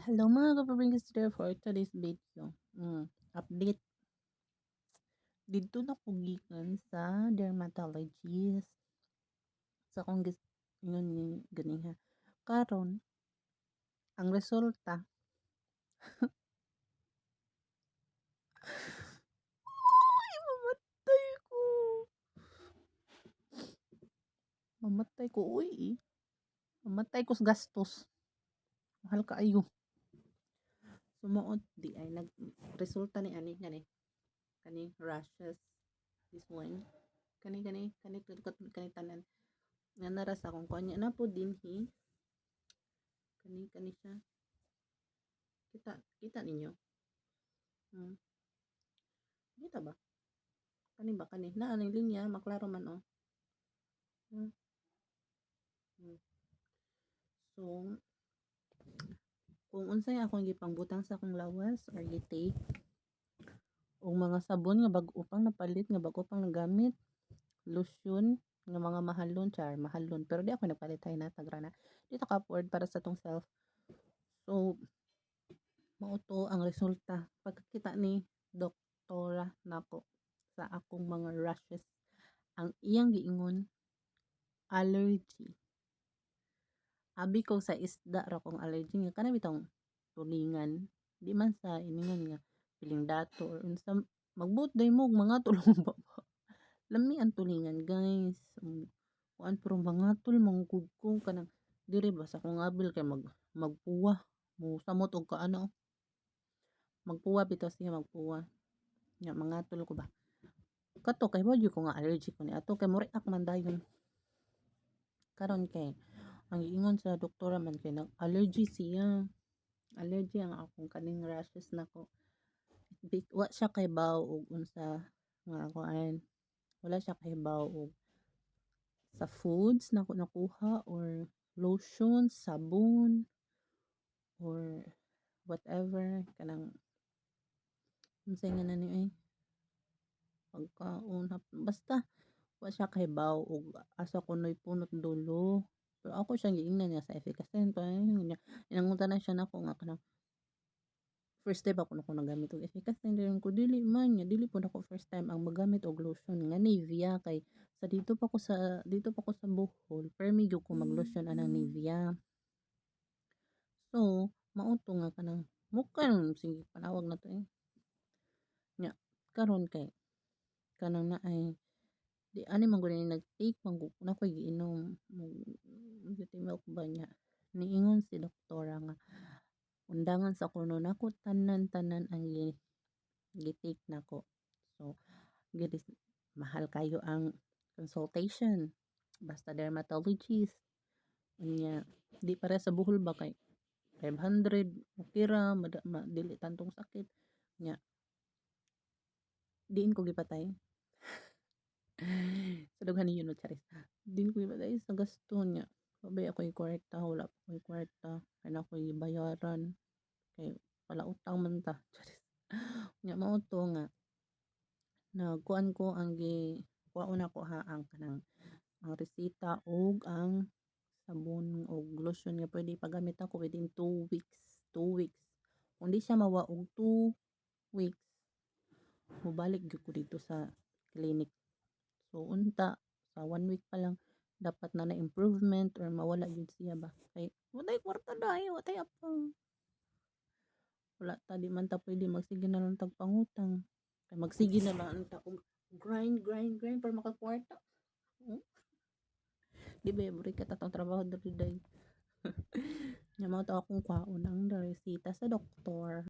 Hello mga kapabringis there for today's video. Update. Dito na ko gikan sa dermatologist. Sa kong yun ganing ha. Karon, ang resulta. Ay, mamatay ko. Mamatay ko. Uy, mamatay ko sa gastos. Mahal ka ayo. Sumuot di ay nag-resulta ni ani gani. Kani rashes. This one. Kani tanan. Nga naras akong kanya na po dinhi. Kani siya. Kita ninyo. Kita ba? Kani ba kani? Na ang linya maklaro man oh. Hmm. So kung unsay akong gipangbutang sa akong lawas or gitake og mga sabon nga bag-o pang napalit nga bag-o pang nagamit, lotion nga mga mahalon pero di ako nagpalit hay na tagra na. Dito ka afford para sa tong self. So mao to ang resulta pagkakita ni doktora nako sa akong mga rashes. Ang iyang giingon allergy. Abi ko sa isda ra kong allergy nga kana bitong tulingan di man sa iningon nga piling dato or unsa magbuot day mo og mga tulong baba. Lami ang tulingan guys. Kuan pero mga tul manggugod ko kanang diri ba sa kong abil kay magpuwa mo samot og kaano magpuwa bitaw siya magpuwa nya mga tul ko ba kato kay mo ko nga allergic ko ni ato kay mo react man dayon karon kay ang giingon sa doktora man kay nag allergy siya. Allergy ang akong kaning rashes nako. Wa siya kay baw og unsa nga kuan. Wala siya kay baw og sa foods nako nakuha or lotion, sabon or whatever kanang unsay nga nani ay pagkaon basta wa siya kay baw og asa kunoy punot dulo. Pero ako siyang giingnan niya sa efficacy pa niya. Inangunta na siya nako nga kanang first time ako nako nagamit og efficacy din ko dili man nya dili pud ako first time ang magamit og lotion nga Nivea kay sa dito pa ko sa Bohol permi gyud ko mag lotion anang Nivea. So mao to nga kanang mukan sige panawag na to nya karon kay kanang naay di ani man gud ni nag-take man gud na ko'y giinom beauty milk ba niya niingon si doktora nga undangan sa kuno nako tanan ang gi-take nako. So mahal kayo ang consultation basta dermatologist unya di para sa buhol ba kay 500 okay ra dili tantong sakit nya diin ko gipatay sa daghan yun no charis din ko gipatay sa gasto nya kabay ako yung kwarta wala pa ko yung kwarta kaya ako yung bayaran kay wala utang man ta charis nya mao to nga nagkuan ko ang kuhaon ako ha ang kanang ang resita og ang sabon og lotion nga pwede ipagamit ako within 2 weeks kung di siya mawa og 2 weeks mobalik gyud ko dito sa clinic. So unta sa 1 week pa lang dapat na improvement or mawala yun siya ba kay watay kwarta dahi watay apang wala ta di man ta pwede magsige na lang tag pangutang kay magsige na lang ta og grind para makakwarta. Hmm? Di ba buri ka tatong trabaho dali day nya mao to akong kwaon ang resita sa doktor.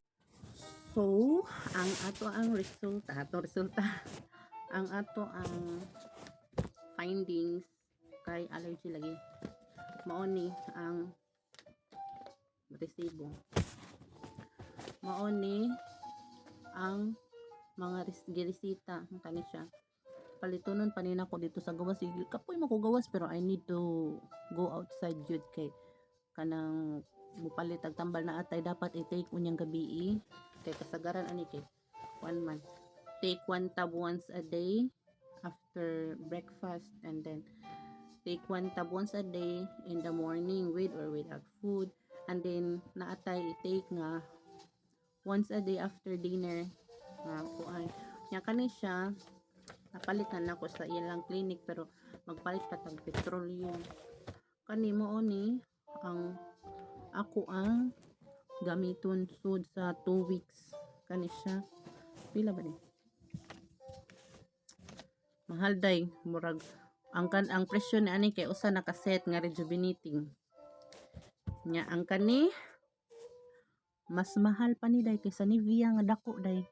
So ang ato ang resulta ang ato ang findings kay allergy lagi mao ni ang resibo mao ni ang mga giresita kani siya palitunon pa nina ko dito sa gawas sige kapoy mako gawas pero I need to go outside jud kay kanang mupalit og tambal na atay dapat i-take unyang gabi kay kasagaran ani kay 1 month take 1 tab once a day after breakfast and then take 1 tab once a day in the morning with or without food and then naatay take nga once a day after dinner nga kuan nya kani siya napalitan nako sa ilang clinic pero magpalit pa tag petroleum kani mo ni ang ako ang gamiton sud sa 2 weeks kani siya pila ba ni mahal day murag ang presyo ni ani kay usa na kaset nga rejuvenating nya ang kani mas mahal pa ni day kaysa Nivea nga dako day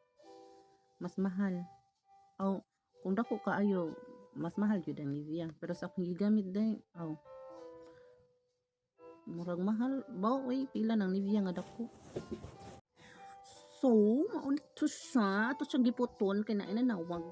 mas mahal aw kung dako kaayo mas mahal gyud ang Nivea pero sa akong gigamit day aw murag mahal baw pila ng Nivea nga dako so maunit to siya ato siyang giputol kay na inanawag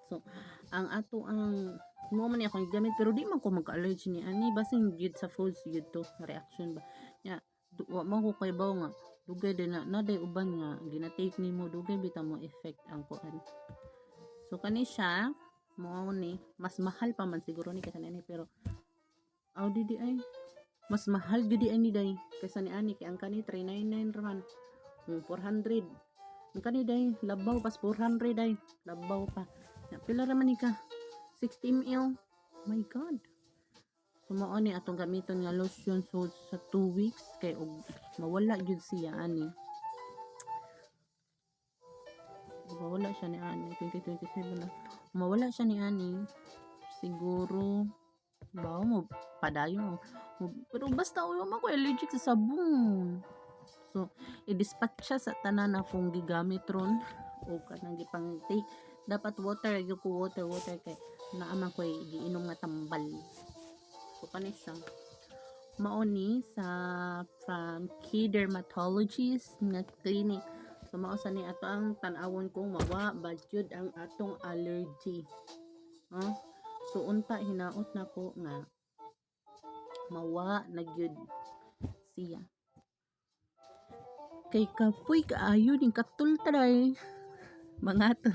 so ang ato ang mo man akong gigamit pero di man ko magka-allergy ni ani basin gyud sa foods gyud to reaction ba nya wa man ko kay baw nga dugay din na naday uban nga ginatake nimo dugay bitaw mo effect ang kuan so kani siya mo ni mas mahal pa man siguro ni kaysa ni pero aw di ay mas mahal gyud ani day kaysa ni ani kay ang kani 399 raman 400 ang kani day labaw pas 400 day labaw pa pila raman ni ka 60 ml my god so mao ni atong gamiton nga lotion so sa 2 weeks kay og mawala gyud siya ani mawala siya ni ani 2027 na mawala siya ni ani siguro ba mo padayon pero basta uyo man ko allergic sa sabon so i-dispatch siya sa tanan akong gigamit ron o kanang gipang take dapat water gyud ko water kay naaman ko giinom nga tambal so kani siya mao ni sa from key dermatologist nga clinic so mao sa ni ato ang tan-awon kung mawa badyod ang atong allergy so unta hinaot nako nga mawa na gyud siya kay kapoy kaayo ning katultray mga to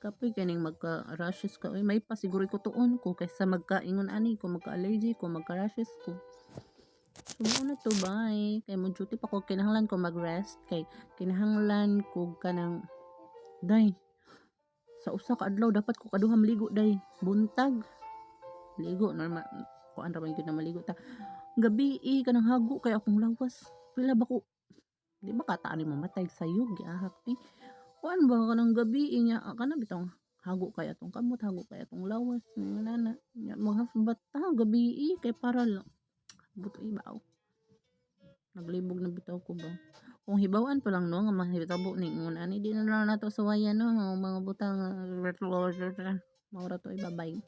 kapoy kaning magka rashes ka may pa siguro ko tuon ko kaysa magkaingon ani ko magka-allergy ko magka-rashes ko so na to bye kay mo duty pa ko kinahanglan ko mag-rest kay kinahanglan ko kanang day sa usa ka adlaw dapat ko kaduha maligo day buntag ligo normal kuan ra man gyud na maligo ta gabi kanang hago kay akong lawas pila ba ko di ba kataan ni mamatay sayog giahak ni kuan ba kanang gabi nya kana bitong hago kay atong kamot hago kay atong lawas nana mga bata gabi kay para lang buto ibaw naglibog na bitaw ko ba kung hibawan pa lang no nga mahitabo ni ngon ani di na nato suwayan no mga butang maura to ibabay